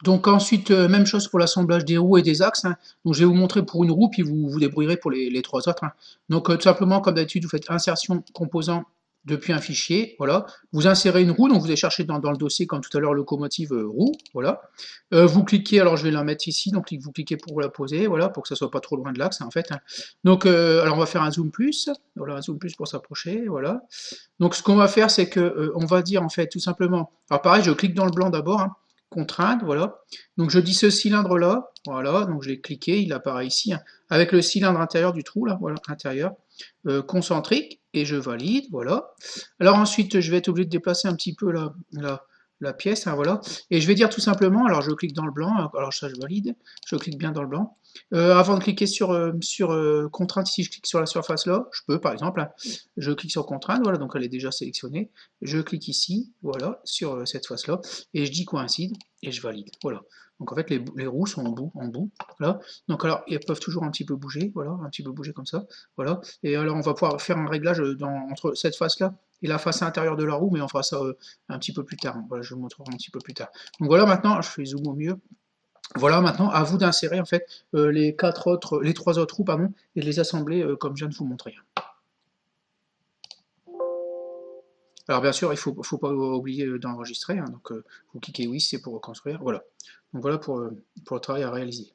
Donc ensuite, même chose pour l'assemblage des roues et des axes, hein. Donc je vais vous montrer pour une roue, puis vous vous débrouillerez pour les trois autres, hein. Donc tout simplement, comme d'habitude, vous faites insertion composant depuis un fichier, voilà. Vous insérez une roue, donc vous allez chercher dans le dossier, comme tout à l'heure, locomotive roue, voilà. Vous cliquez, alors je vais la mettre ici, donc vous cliquez pour la poser, voilà, pour que ça soit pas trop loin de l'axe, hein, en fait, hein. Donc, alors on va faire un zoom plus, voilà, un zoom plus pour s'approcher, voilà. Donc ce qu'on va faire, c'est que on va dire en fait tout simplement. Alors pareil, je clique dans le blanc d'abord, hein, contrainte, voilà. Donc je dis ce cylindre là, voilà. Donc je l'ai cliqué, il apparaît ici, hein, avec le cylindre intérieur du trou là, voilà, intérieur, concentrique, et je valide, voilà. Alors ensuite, je vais être obligé de déplacer un petit peu la pièce, hein, voilà. Et je vais dire tout simplement, alors je clique dans le blanc, alors ça je valide, je clique bien dans le blanc. Avant de cliquer sur contrainte, ici je clique sur la surface là, je peux par exemple, hein, je clique sur contrainte, voilà, donc elle est déjà sélectionnée. Je clique ici, voilà, sur cette face-là, et je dis coïncide, et je valide, voilà. Donc en fait, les roues sont en bout, voilà. Donc alors, elles peuvent toujours un petit peu bouger, voilà, un petit peu bouger comme ça, voilà. Et alors, on va pouvoir faire un réglage entre cette face-là et la face intérieure de la roue, mais on fera ça un petit peu plus tard, hein. Voilà, je vous montrerai un petit peu plus tard. Donc voilà, maintenant, je fais zoom au mieux. Voilà, maintenant, à vous d'insérer en fait les trois autres roues, pardon, et de les assembler comme je viens de vous montrer. Alors bien sûr, il faut pas oublier d'enregistrer, hein, donc vous cliquez oui, c'est pour reconstruire, voilà. Donc voilà pour le travail à réaliser.